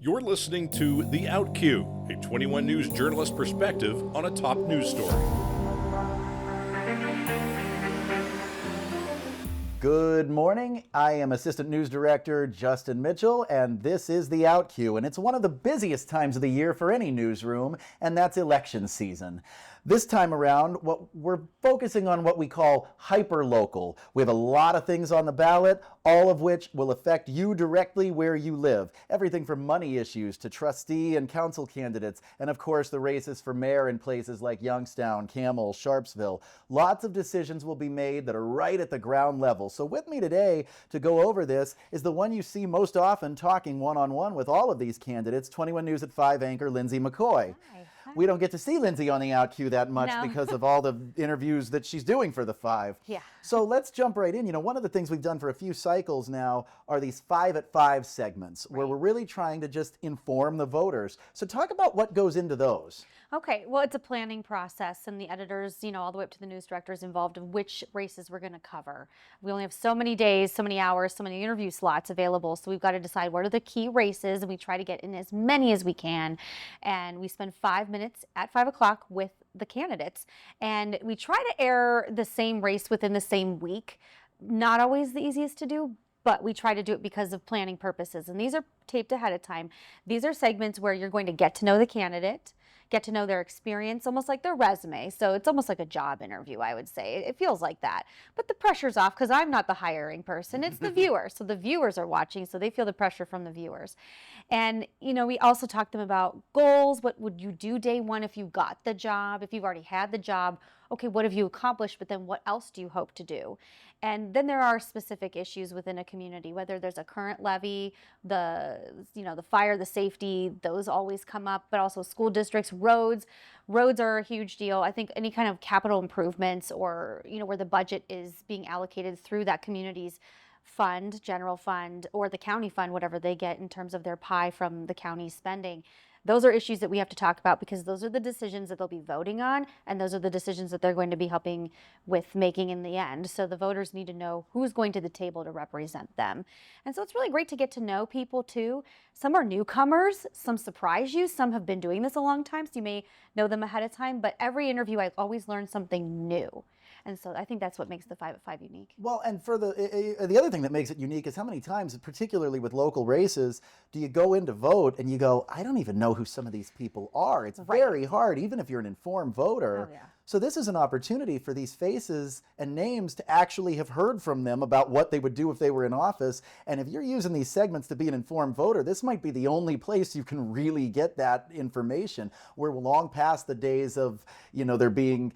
You're listening to The Outcue, a 21 News journalist perspective on a top news story. Good morning. I am Assistant News Director Justin Mitchell, and this is The Outcue, and it's one of the busiest times of the year for any newsroom, and that's election season. This time around, we're focusing on what we call hyper-local. We have a lot of things on the ballot, all of which will affect you directly where you live. Everything from money issues to trustee and council candidates, and of course the races for mayor in places like Youngstown, Camel, Sharpsville. Lots of decisions will be made that are right at the ground level. So with me today to go over this is the one you see most often talking one-on-one with all of these candidates, 21 News at 5 anchor Lindsay McCoy. Hi. We don't get to see Lindsay on the Outcue that much No. because of all the interviews that she's doing for the 5. Yeah. So let's jump right in. You know, one of the things we've done for a few cycles now are these 5 at 5 segments where we're really trying to just inform the voters. So talk about what goes into those. Okay, well, it's a planning process, and the editors, all the way up to the news directors involved in which races we're going to cover. We only have so many days, so many hours, so many interview slots available, so we've got to decide what are the key races, and we try to get in as many as we can. And we spend 5 minutes at 5 o'clock with the candidates, and we try to air the same race within the same week. Not always the easiest to do, but we try to do it because of planning purposes. And these are taped ahead of time. These are segments where you're going to get to know the candidate, get to know their experience, almost like their resume. So it's almost like a job interview, I would say. It feels like that. But the pressure's off because I'm not the hiring person. It's the viewer. So the viewers are watching, so they feel the pressure from the viewers. And, we also talked to them about goals. What would you do day one if you got the job? If you've already had the job, okay, what have you accomplished? But then what else do you hope to do? And then there are specific issues within a community, whether there's a current levy, the fire, the safety, those always come up, but also school districts, roads. Roads are a huge deal. I think any kind of capital improvements or, where the budget is being allocated through that community's fund, general fund, or the county fund, whatever they get in terms of their pie from the county spending. Those are issues that we have to talk about because those are the decisions that they'll be voting on, and those are the decisions that they're going to be helping with making in the end. So the voters need to know who's going to the table to represent them. And so it's really great to get to know people too. Some are newcomers, some surprise you, some have been doing this a long time, so you may know them ahead of time, but every interview I always learn something new. And so I think that's what makes the 5 at 5 unique. Well, and for the other thing that makes it unique is how many times, particularly with local races, do you go in to vote and you go, I don't even know who some of these people are. It's very hard, even if you're an informed voter. Oh, yeah. So this is an opportunity for these faces and names to actually have heard from them about what they would do if they were in office. And if you're using these segments to be an informed voter, this might be the only place you can really get that information. We're long past the days of, there being,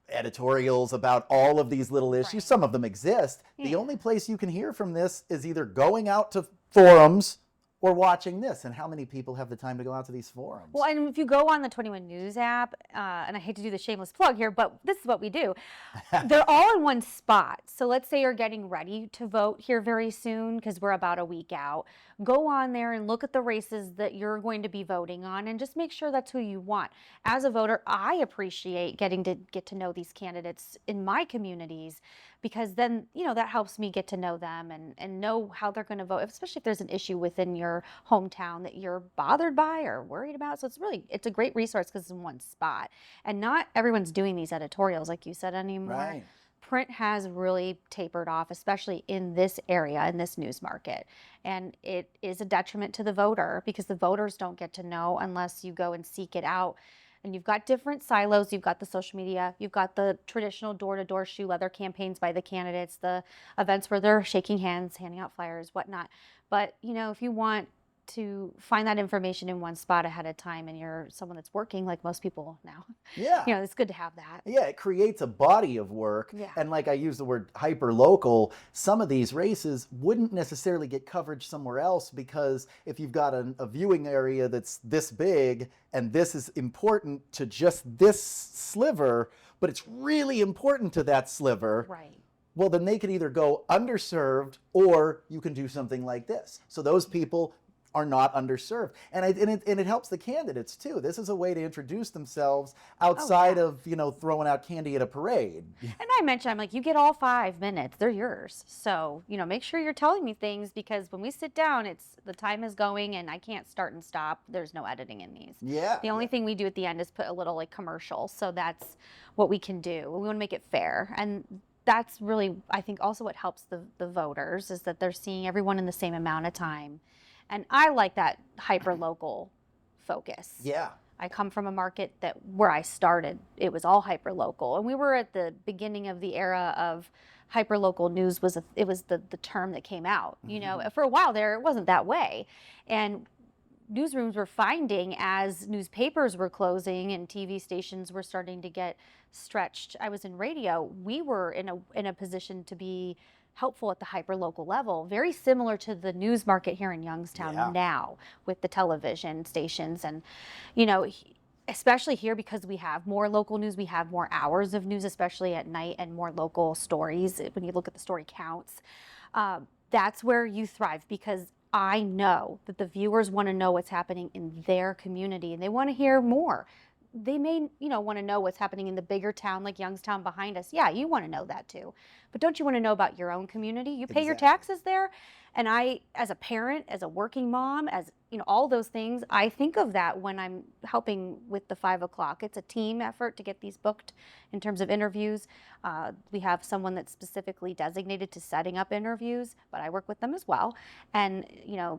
editorials about all of these little issues. Right. Some of them exist. Yeah. The only place you can hear from this is either going out to forums or watching this. And how many people have the time to go out to these forums? Well, and if you go on the 21 News app, and I hate to do the shameless plug here, but this is what we do. They're all in one spot. So let's say you're getting ready to vote here very soon because we're about a week out. Go on there and look at the races that you're going to be voting on and just make sure that's who you want. As a voter, I appreciate getting to get to know these candidates in my communities because then, that helps me get to know them and know how they're going to vote, especially if there's an issue within your hometown that you're bothered by or worried about. So it's a great resource because it's in one spot. And not everyone's doing these editorials, like you said, anymore. Right. Print has really tapered off, especially in this area, in this news market. And it is a detriment to the voter because the voters don't get to know unless you go and seek it out. And you've got different silos. You've got the social media. You've got the traditional door-to-door shoe leather campaigns by the candidates, the events where they're shaking hands, handing out flyers, whatnot. But, if you want to find that information in one spot ahead of time and you're someone that's working like most people now, Yeah. it's good to have that. Yeah, it creates a body of work. Yeah. And like I use the word hyper-local, some of these races wouldn't necessarily get coverage somewhere else because if you've got a viewing area that's this big and this is important to just this sliver, but it's really important to that sliver. Right. Well, then they could either go underserved or you can do something like this. So those people are not underserved. And it helps the candidates too. This is a way to introduce themselves outside of, throwing out candy at a parade. And I mentioned, I'm like, you get all 5 minutes, they're yours. So, make sure you're telling me things, because when we sit down, the time is going and I can't start and stop. There's no editing in these. Yeah. The only thing we do at the end is put a little like commercial. So that's what we can do. We want to make it fair. And that's really, I think, also what helps the voters, is that they're seeing everyone in the same amount of time. And I like that hyper-local focus. Yeah. I come from a market where I started, it was all hyper-local. And we were at the beginning of the era of hyper-local news. It was the term that came out. For a while there, it wasn't that way. And newsrooms were finding, as newspapers were closing and TV stations were starting to get stretched. I was in radio. We were in a position to be helpful at the hyper-local level, very similar to the news market here in Youngstown now with the television stations. And, especially here, because we have more local news, we have more hours of news, especially at night, and more local stories. When you look at the story counts, that's where you thrive, because I know that the viewers want to know what's happening in their community, and they want to hear more. They may, want to know what's happening in the bigger town like Youngstown behind us. Yeah, you want to know that too. But don't you want to know about your own community? You pay your taxes there. And I, as a parent, as a working mom, as, all those things, I think of that when I'm helping with the 5 o'clock. It's a team effort to get these booked in terms of interviews. We have someone that's specifically designated to setting up interviews, but I work with them as well. And,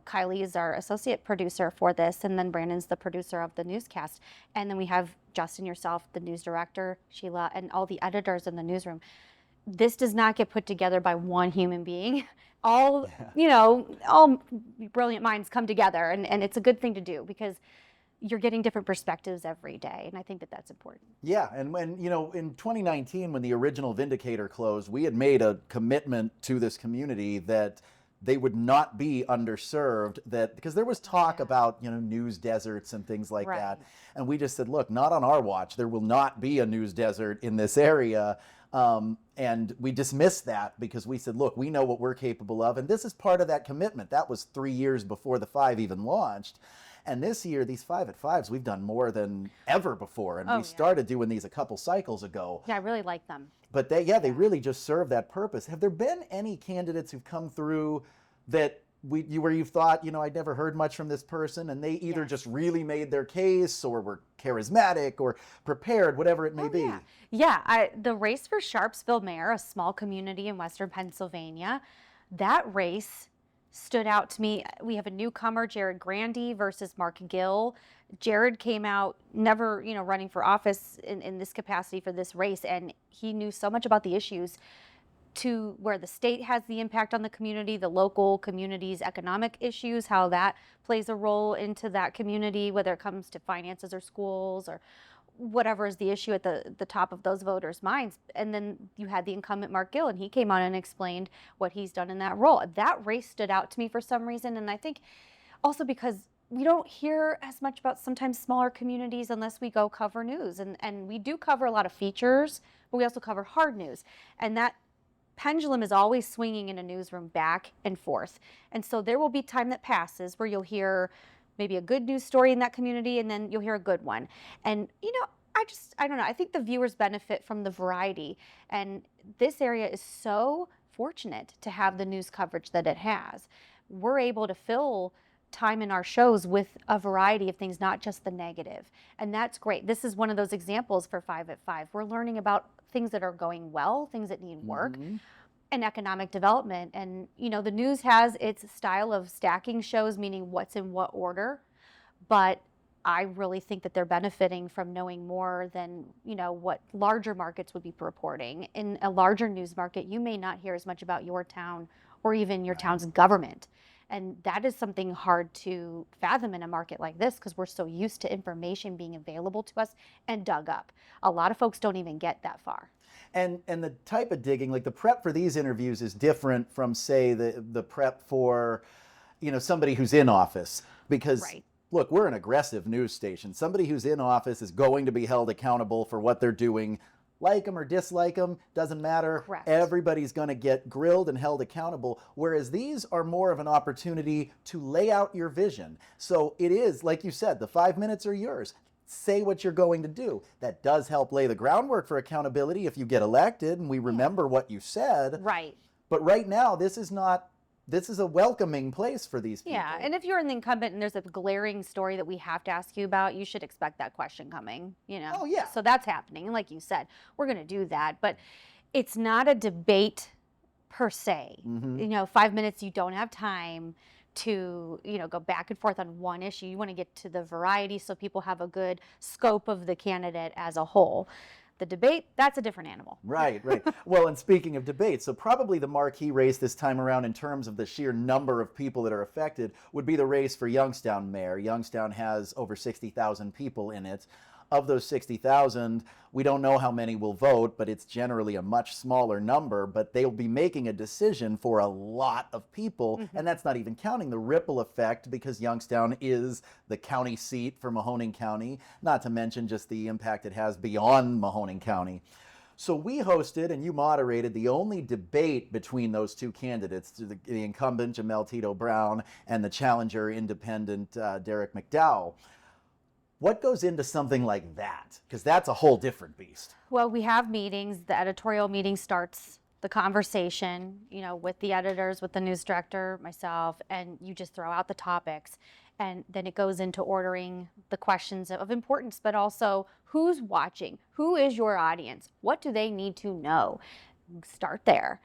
Kylie is our associate producer for this, and then Brandon's the producer of the newscast. And then we have Justin, yourself, the news director, Sheila, and all the editors in the newsroom. This does not get put together by one human being. All brilliant minds come together, and it's a good thing to do, because you're getting different perspectives every day, and I think that that's important. Yeah, and when, in 2019, when the original Vindicator closed, we had made a commitment to this community that they would not be underserved, because there was talk about, news deserts and things like that. And we just said, look, not on our watch. There will not be a news desert in this area. And we dismissed that, because we said, look, we know what we're capable of. And this is part of that commitment. That was 3 years before the 5 even launched. And this year, these 5 at 5s, we've done more than ever before. And we started doing these a couple cycles ago. Yeah, I really like them. But they really just serve that purpose. Have there been any candidates who've come through that where you've thought, I'd never heard much from this person, and they either just really made their case, or were charismatic or prepared, whatever it may be? Yeah, the race for Sharpsville Mayor, a small community in western Pennsylvania, that race stood out to me. We have a newcomer, Jared Grandy versus Mark Gill. Jared came out never, running for office in this capacity for this race, and he knew so much about the issues, to where the state has the impact on the community, the local community's economic issues, how that plays a role into that community, whether it comes to finances or schools or whatever is the issue at the top of those voters' minds. And then you had the incumbent Mark Gill, and he came on and explained what he's done in that role. That race stood out to me for some reason, and I think also because we don't hear as much about sometimes smaller communities unless we go cover news. And we do cover a lot of features, but we also cover hard news. And that pendulum is always swinging in a newsroom back and forth. And so there will be time that passes where you'll hear maybe a good news story in that community, and then you'll hear a good one. And, I don't know. I think the viewers benefit from the variety. And this area is so fortunate to have the news coverage that it has. We're able to fill time in our shows with a variety of things, not just the negative. And that's great. This is one of those examples for 5 at 5. We're learning about things that are going well, things that need work, and economic development. And, the news has its style of stacking shows, meaning what's in what order. But I really think that they're benefiting from knowing more than, what larger markets would be reporting. In a larger news market, you may not hear as much about your town or even your town's government. And that is something hard to fathom in a market like this, because we're so used to information being available to us and dug up. A lot of folks don't even get that far. And the type of digging, like the prep for these interviews is different from, say, the prep for, somebody who's in office. Because, look, we're an aggressive news station. Somebody who's in office is going to be held accountable for what they're doing like them or dislike them, doesn't matter. Correct. Everybody's going to get grilled and held accountable, whereas these are more of an opportunity to lay out your vision. So it is, like you said, the 5 minutes are yours. Say what you're going to do. That does help lay the groundwork for accountability if you get elected and we remember what you said. Right. But right now, this is a welcoming place for these people. Yeah, and if you're an incumbent and there's a glaring story that we have to ask you about, you should expect that question coming, you know? Oh, yeah. So that's happening. And like you said, we're going to do that. But it's not a debate per se. You know, 5 minutes, you don't have time to, you know, go back and forth on one issue. You want to get to the variety so people have a good scope of the candidate as a whole. The debate, that's a different animal. Right. Well, and speaking of debates, so probably the marquee race this time around in terms of the sheer number of people that are affected would be the race for Youngstown mayor. Youngstown has over 60,000 people in it. Of those 60,000, we don't know how many will vote, but it's generally a much smaller number, but they'll be making a decision for a lot of people, and that's not even counting the ripple effect because Youngstown is the county seat for Mahoning County, not to mention just the impact it has beyond Mahoning County. So we hosted and you moderated the only debate between those two candidates, the incumbent Jamel Tito Brown and the challenger independent Derek McDowell. What goes into something like that? Because that's a whole different beast. Well, we have meetings. The editorial meeting starts the conversation, you know, with the editors, with the news director, myself, and you just throw out the topics. And then it goes into ordering the questions of importance, but also who's watching? Who is your audience? What do they need to know? Start there.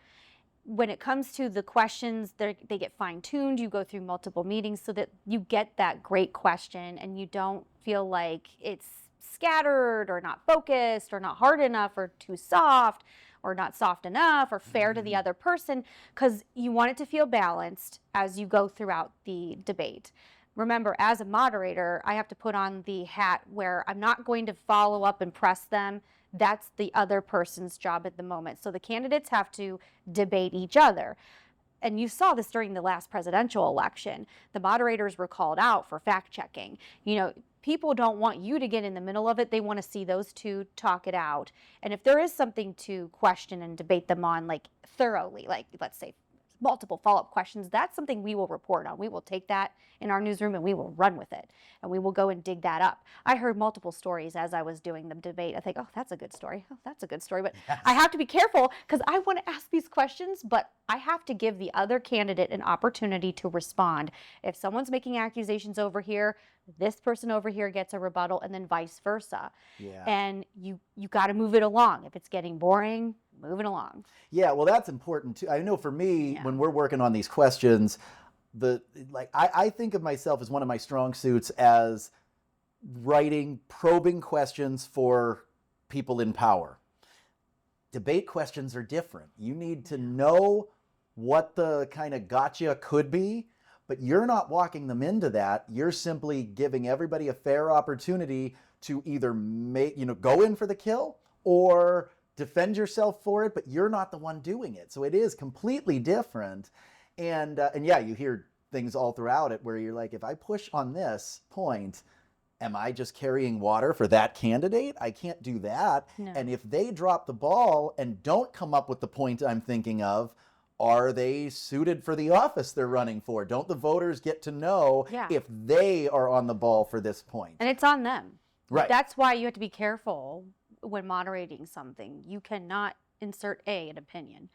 When it comes to the questions, they get fine-tuned. You go through multiple meetings so that you get that great question and you don't feel like it's scattered or not focused or not hard enough or too soft or not soft enough or fair to the other person, because you want it to feel balanced as you go throughout the debate. Remember, as a moderator, I have to put on the hat where I'm not going to follow up and press them. That's the other person's job at the moment. So the candidates have to debate each other. And you saw this during the last presidential election. The moderators were called out for fact checking. You know, people don't want you to get in the middle of it. They want to see those two talk it out. And if there is something to question and debate them on, like thoroughly, like let's say multiple follow-up questions, that's something we will report on. We will take that in our newsroom and we will run with it. And we will go and dig that up. I heard multiple stories as I was doing the debate. I think, oh, that's a good story. Oh, that's a good story. But yes. I have to be careful because I want to ask these questions, but I have to give the other candidate an opportunity to respond. If someone's making accusations over here, this person over here gets a rebuttal and then vice versa. Yeah. And you got to move it along. If it's getting boring, move it along. Yeah, well, that's important too. I know for me, when we're working on these questions, I think of myself as one of my strong suits as writing probing questions for people in power. Debate questions are different. You need to know what the kind of gotcha could be, but you're not walking them into that. You're simply giving everybody a fair opportunity to either go in for the kill or defend yourself for it, but you're not the one doing it. So it is completely different. And yeah, you hear things all throughout it where you're like, if I push on this point, am I just carrying water for that candidate? I can't do that. No. And if they drop the ball and don't come up with the point I'm thinking of, are they suited for the office they're running for? Don't the voters get to know if they are on the ball for this point? And it's on them. Right. That's why you have to be careful when moderating something. You cannot insert A, an opinion,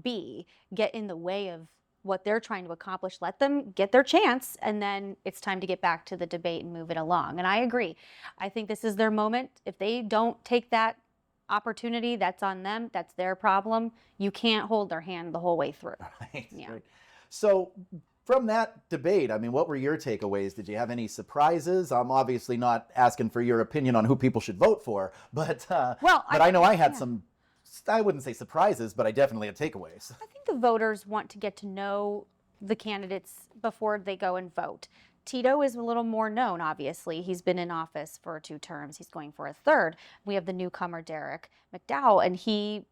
B, get in the way of what they're trying to accomplish. Let them get their chance, and then it's time to get back to the debate and move it along. And I agree. I think this is their moment. If they don't take that opportunity, that's on them. That's their problem. You can't hold their hand the whole way through. Right. Yeah. Right. So from that debate, I mean, what were your takeaways? Did you have any surprises? I'm obviously not asking for your opinion on who people should vote for, but I know I had some, I wouldn't say surprises, but I definitely had takeaways. I think the voters want to get to know the candidates before they go and vote. Tito is a little more known, obviously. He's been in office for 2 terms. He's going for a 3rd. We have the newcomer, Derek McDowell, and he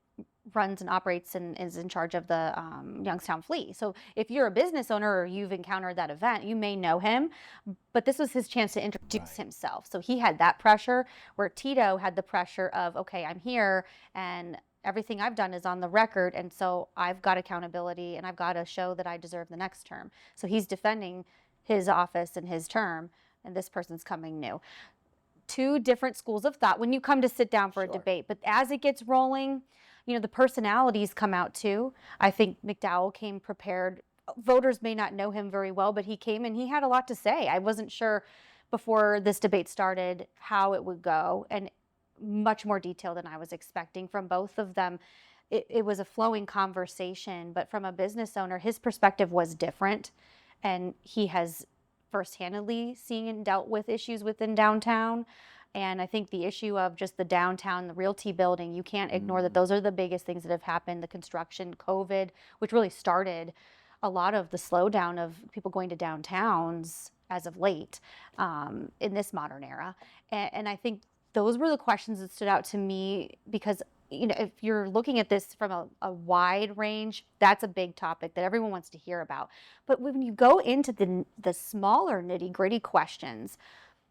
runs and operates and is in charge of the Youngstown Flea. So if you're a business owner or you've encountered that event, you may know him, but this was his chance to introduce himself. So he had that pressure, where Tito had the pressure of, okay, I'm here and everything I've done is on the record, and so I've got accountability and I've got to show that I deserve the next term. So he's defending his office and his term, and this person's coming new. Two different schools of thought when you come to sit down for a debate, but as it gets rolling, the personalities come out too. I think McDowell came prepared. Voters may not know him very well, but he came and he had a lot to say. I wasn't sure before this debate started how it would go, and much more detail than I was expecting from both of them. It was a flowing conversation, but from a business owner, his perspective was different, and he has first-handedly seen and dealt with issues within downtown. And I think the issue of just the downtown, the Realty building, you can't ignore that those are the biggest things that have happened. The construction, COVID, which really started a lot of the slowdown of people going to downtowns as of late in this modern era. And I think those were the questions that stood out to me, because if you're looking at this from a wide range, that's a big topic that everyone wants to hear about. But when you go into the smaller nitty-gritty questions,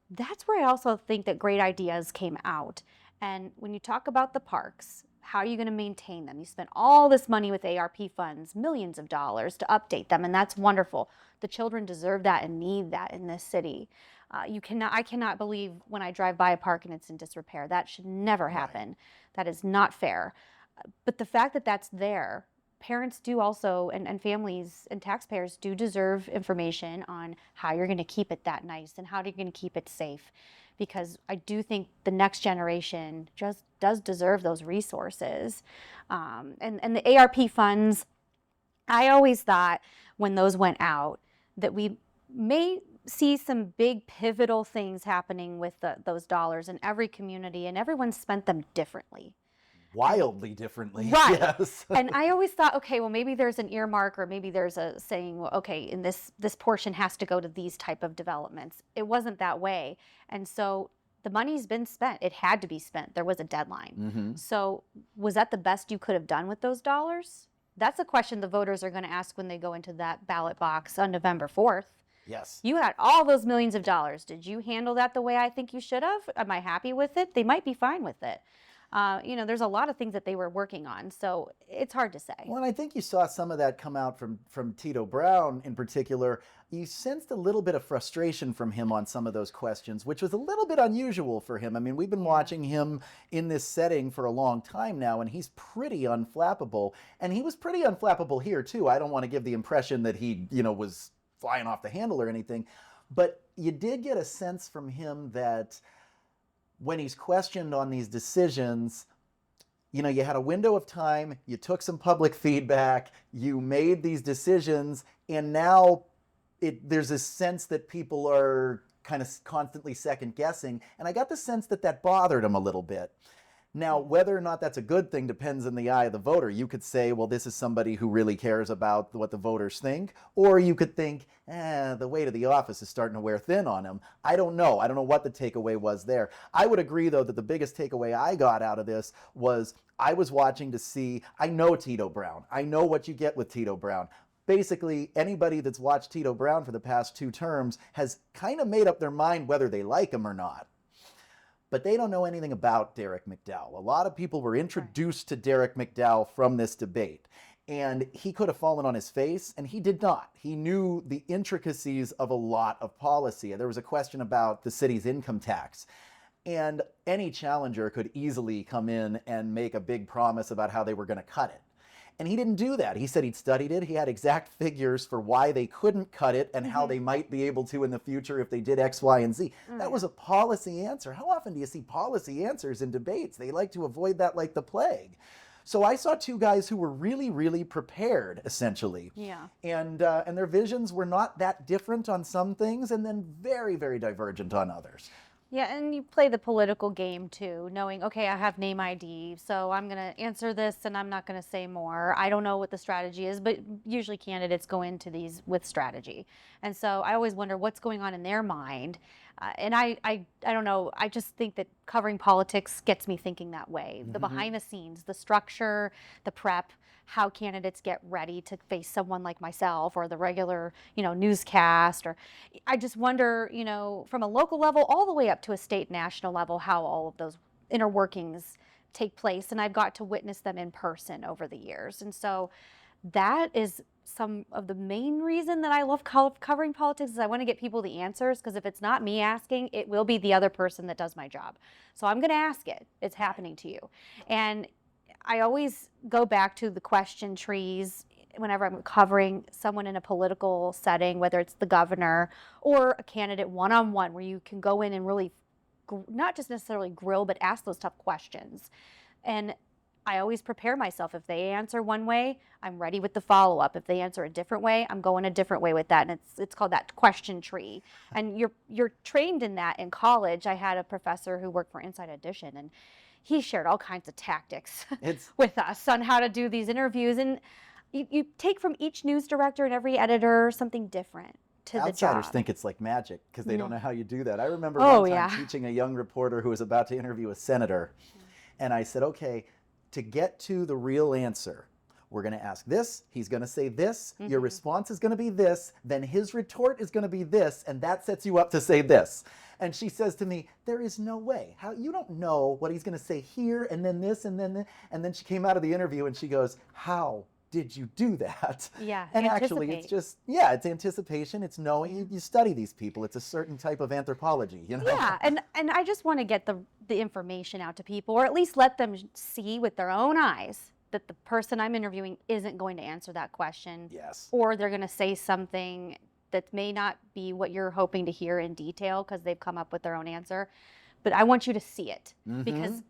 that's where I also think that great ideas came out. And when you talk about the parks, how are you going to maintain them? You spent all this money with ARP funds, millions of dollars to update them, and that's wonderful. The children deserve that and need that in this city. I cannot believe when I drive by a park and it's in disrepair. That should never happen. Right. That is not fair. But the fact that that's there, parents do also, and families and taxpayers do deserve information on how you're going to keep it that nice and how you're going to keep it safe. Because I do think the next generation just does deserve those resources. And the ARP funds, I always thought when those went out that we may see some big pivotal things happening with those dollars in every community, and everyone spent them differently. Wildly differently. Right. Yes. And I always thought, okay, well, maybe there's an earmark, or maybe there's a saying, well, okay, in this portion has to go to these type of developments. It wasn't that way. And so the money's been spent. It had to be spent. There was a deadline. Mm-hmm. So was that the best you could have done with those dollars? That's a question the voters are going to ask when they go into that ballot box on November 4th. Yes. You had all those millions of dollars. Did you handle that the way I think you should have? Am I happy with it? They might be fine with it. There's a lot of things that they were working on, so it's hard to say. Well, and I think you saw some of that come out from Tito Brown in particular. You sensed a little bit of frustration from him on some of those questions, which was a little bit unusual for him. I mean, we've been watching him in this setting for a long time now, and he's pretty unflappable. And he was pretty unflappable here, too. I don't want to give the impression that he, was flying off the handle or anything, but you did get a sense from him that when he's questioned on these decisions, you had a window of time, you took some public feedback, you made these decisions, and now there's a sense that people are kind of constantly second guessing. And I got the sense that bothered him a little bit. Now, whether or not that's a good thing depends in the eye of the voter. You could say, well, this is somebody who really cares about what the voters think. Or you could think, the weight of the office is starting to wear thin on him. I don't know. I don't know what the takeaway was there. I would agree, though, that the biggest takeaway I got out of this was I was watching to see, I know Tito Brown. I know what you get with Tito Brown. Basically, anybody that's watched Tito Brown for the past 2 terms has kind of made up their mind whether they like him or not. But they don't know anything about Derek McDowell. A lot of people were introduced to Derek McDowell from this debate. And he could have fallen on his face, and he did not. He knew the intricacies of a lot of policy. There was a question about the city's income tax. And any challenger could easily come in and make a big promise about how they were going to cut it. And he didn't do that. He said he'd studied it. He had exact figures for why they couldn't cut it and how they might be able to in the future if they did X, Y, and Z. That was a policy answer. How often do you see policy answers in debates? They like to avoid that like the plague. So I saw 2 guys who were really, really prepared, essentially. Yeah. And their visions were not that different on some things and then very, very divergent on others. Yeah, and you play the political game too, knowing, okay, I have name ID, so I'm going to answer this and I'm not going to say more. I don't know what the strategy is, but usually candidates go into these with strategy. And so I always wonder what's going on in their mind. And I don't know, I just think that covering politics gets me thinking that way. The behind the scenes, the structure, the prep, how candidates get ready to face someone like myself or the regular, newscast. Or I just wonder, from a local level all the way up to a state national level, how all of those inner workings take place. And I've got to witness them in person over the years. And so that is some of the main reason that I love covering politics is I want to get people the answers, because if it's not me asking, it will be the other person that does my job. So I'm going to ask it. It's happening to you. And I always go back to the question trees whenever I'm covering someone in a political setting, whether it's the governor or a candidate one-on-one, where you can go in and really not just necessarily grill, but ask those tough questions. And I always prepare myself. If they answer one way, I'm ready with the follow-up. If they answer a different way, I'm going a different way with that. And it's called that question tree. And you're trained in that in college. I had a professor who worked for Inside Edition, and he shared all kinds of tactics with us on how to do these interviews. And you take from each news director and every editor something different to the job. Outsiders think it's like magic because they don't know how you do that. I remember one time teaching a young reporter who was about to interview a senator. And I said, okay, to get to the real answer, we're going to ask this, he's going to say this, your response is going to be this, then his retort is going to be this, and that sets you up to say this. And she says to me, there is no way. How you don't know what he's going to say here, and then this, and then this. And then she came out of the interview and she goes, how did you do that? Yeah, and actually it's just, it's anticipation, it's knowing, you study these people, it's a certain type of anthropology, Yeah, and I just want to get the information out to people, or at least let them see with their own eyes that the person I'm interviewing isn't going to answer that question. Yes. Or they're going to say something that may not be what you're hoping to hear in detail because they've come up with their own answer. But I want you to see it, because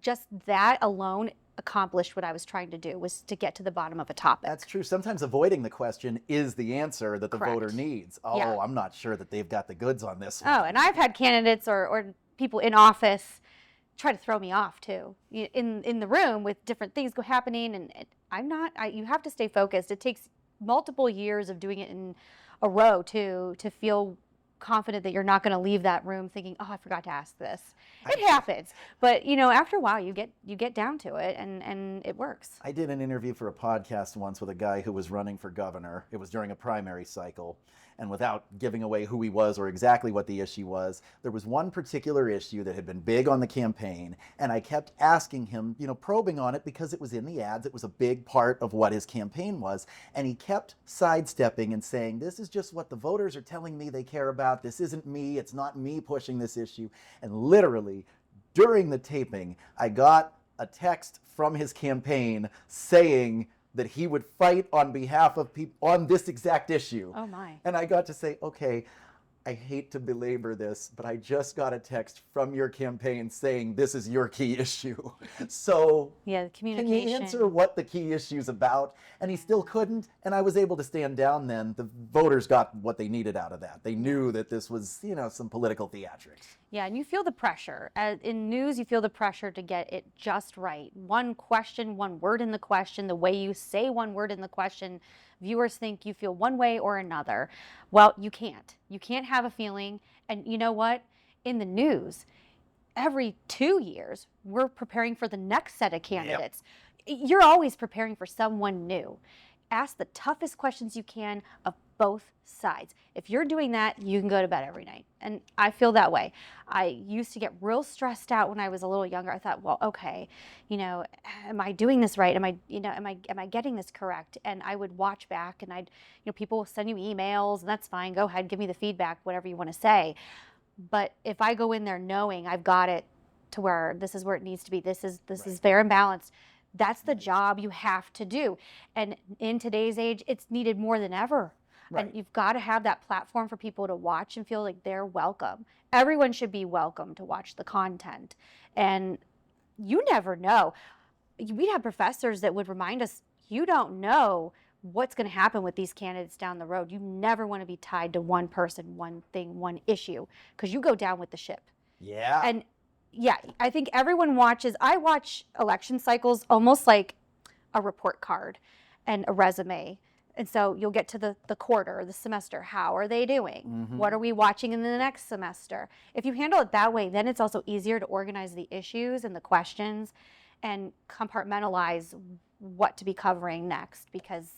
just that alone accomplished what I was trying to do, was to get to the bottom of a topic. That's true. Sometimes avoiding the question is the answer that the voter needs. Oh, Yeah. I'm not sure that they've got the goods on this one. Oh, and I've had candidates or people in office try to throw me off too, in the room with different things happening, and you have to stay focused. It takes multiple years of doing it in a row to feel confident that you're not going to leave that room thinking, oh, I forgot to ask this. It happens, but after a while you get down to it, and it works. I did an interview for a podcast once with a guy who was running for governor. It was during a primary cycle, and without giving away who he was or exactly what the issue was, there was one particular issue that had been big on the campaign, and I kept asking him, probing on it, because it was in the ads, it was a big part of what his campaign was, and he kept sidestepping and saying, this is just what the voters are telling me they care about, this isn't me, it's not me pushing this issue. And literally, during the taping, I got a text from his campaign saying that he would fight on behalf of people on this exact issue. Oh my. And I got to say, okay, I hate to belabor this, but I just got a text from your campaign saying this is your key issue. So Yeah, the can communication. you answer what the key issue is about? And he still couldn't, and I was able to stand down then. The voters got what they needed out of that. They knew that this was, some political theatrics. Yeah, and you feel the pressure. In news, you feel the pressure to get it just right. One question, one word in the question, the way you say one word in the question, viewers think you feel one way or another. Well, you can't. You can't have a feeling. And you know what? In the news, every 2 years, we're preparing for the next set of candidates. You're always preparing for someone new. Ask the toughest questions you can of both sides. If you're doing that, you can go to bed every night. And I feel that way. I used to get real stressed out when I was a little younger. I thought, well, okay, am I doing this right? Am I getting this correct? And I would watch back, and people will send you emails, and that's fine. Go ahead, give me the feedback, whatever you want to say. But if I go in there knowing I've got it to where this is where it needs to be, this is fair and balanced, that's the job you have to do. And in today's age, it's needed more than ever. Right. And you've got to have that platform for people to watch and feel like they're welcome. Everyone should be welcome to watch the content. And you never know. We'd have professors that would remind us, you don't know what's going to happen with these candidates down the road. You never want to be tied to one person, one thing, one issue, because you go down with the ship. Yeah. And yeah, I think everyone I watch election cycles almost like a report card and a resume. And so you'll get to the quarter, the semester. How are they doing? Mm-hmm. What are we watching in the next semester? If you handle it that way, then it's also easier to organize the issues and the questions and compartmentalize what to be covering next, because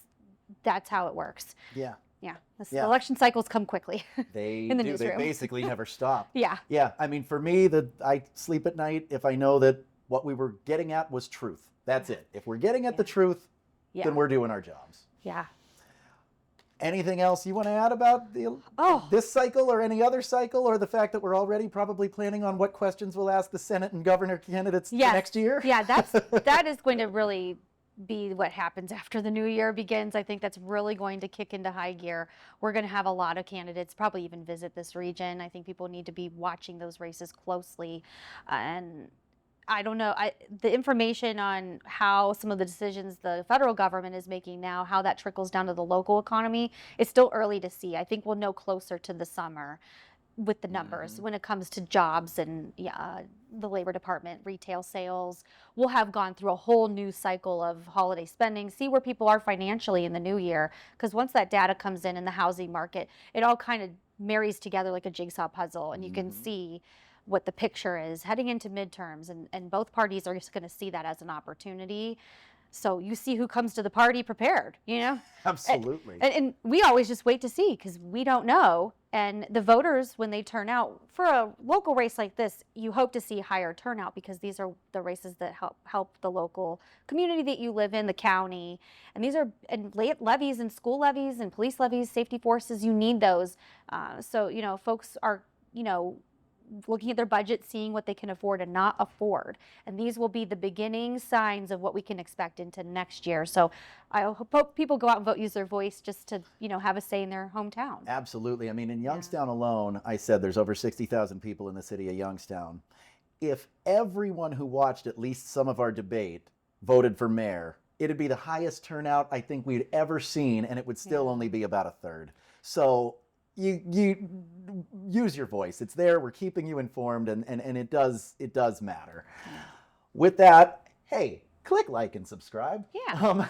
that's how it works. Yeah. Yeah. Yeah. Election cycles come quickly. They in the do. newsroom. They basically never stop. Yeah. Yeah. I mean, for me, I sleep at night if I know that what we were getting at was truth. That's it. If we're getting at the truth, Yeah. then we're doing our jobs. Yeah. Anything else you want to add about this cycle or any other cycle, or the fact that we're already probably planning on what questions we'll ask the Senate and governor candidates next year? Yeah, that is going to really be what happens after the new year begins. I think that's really going to kick into high gear. We're going to have a lot of candidates probably even visit this region. I think people need to be watching those races closely. And I don't know, the information on how some of the decisions the federal government is making now, how that trickles down to the local economy, is still early to see. I think we'll know closer to the summer with the numbers when it comes to jobs and the labor department, retail sales. We'll have gone through a whole new cycle of holiday spending, see where people are financially in the new year, because once that data comes in the housing market, it all kind of marries together like a jigsaw puzzle, and you can see what the picture is heading into midterms, and both parties are just going to see that as an opportunity. So you see who comes to the party prepared, Absolutely. And we always just wait to see, because we don't know. And the voters, when they turn out for a local race like this, you hope to see higher turnout, because these are the races that help the local community that you live in, the county. And these are levies and school levies and police levies, safety forces. You need those. So folks are looking at their budget, seeing what they can afford and not afford. And these will be the beginning signs of what we can expect into next year. So I hope people go out and vote, use their voice just to, have a say in their hometown. Absolutely. I mean, in Youngstown alone, I said there's over 60,000 people in the city of Youngstown. If everyone who watched at least some of our debate voted for mayor, it'd be the highest turnout I think we'd ever seen, and it would still only be about a third. So you use your voice. It's there. We're keeping you informed, and it does matter. With that, hey, click like and subscribe. Yeah.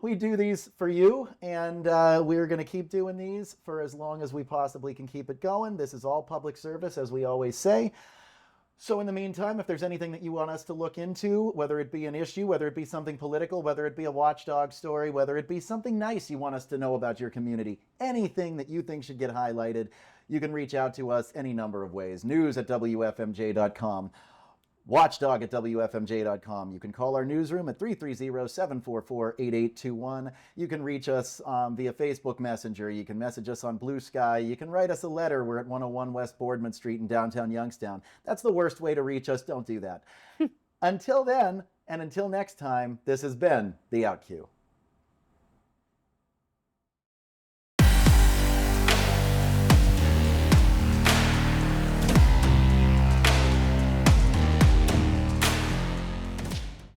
We do these for you, and we're going to keep doing these for as long as we possibly can keep it going. This is all public service, as we always say. So in the meantime, if there's anything that you want us to look into, whether it be an issue, whether it be something political, whether it be a watchdog story, whether it be something nice you want us to know about your community, anything that you think should get highlighted, you can reach out to us any number of ways. news@wfmj.com. watchdog@wfmj.com. You can call our newsroom at 330-744-8821. You can reach us via Facebook Messenger. You can message us on Blue Sky. You can write us a letter. We're at 101 West Boardman Street in downtown Youngstown. That's the worst way to reach us. Don't do that. Until then, and until next time, this has been the Outcue.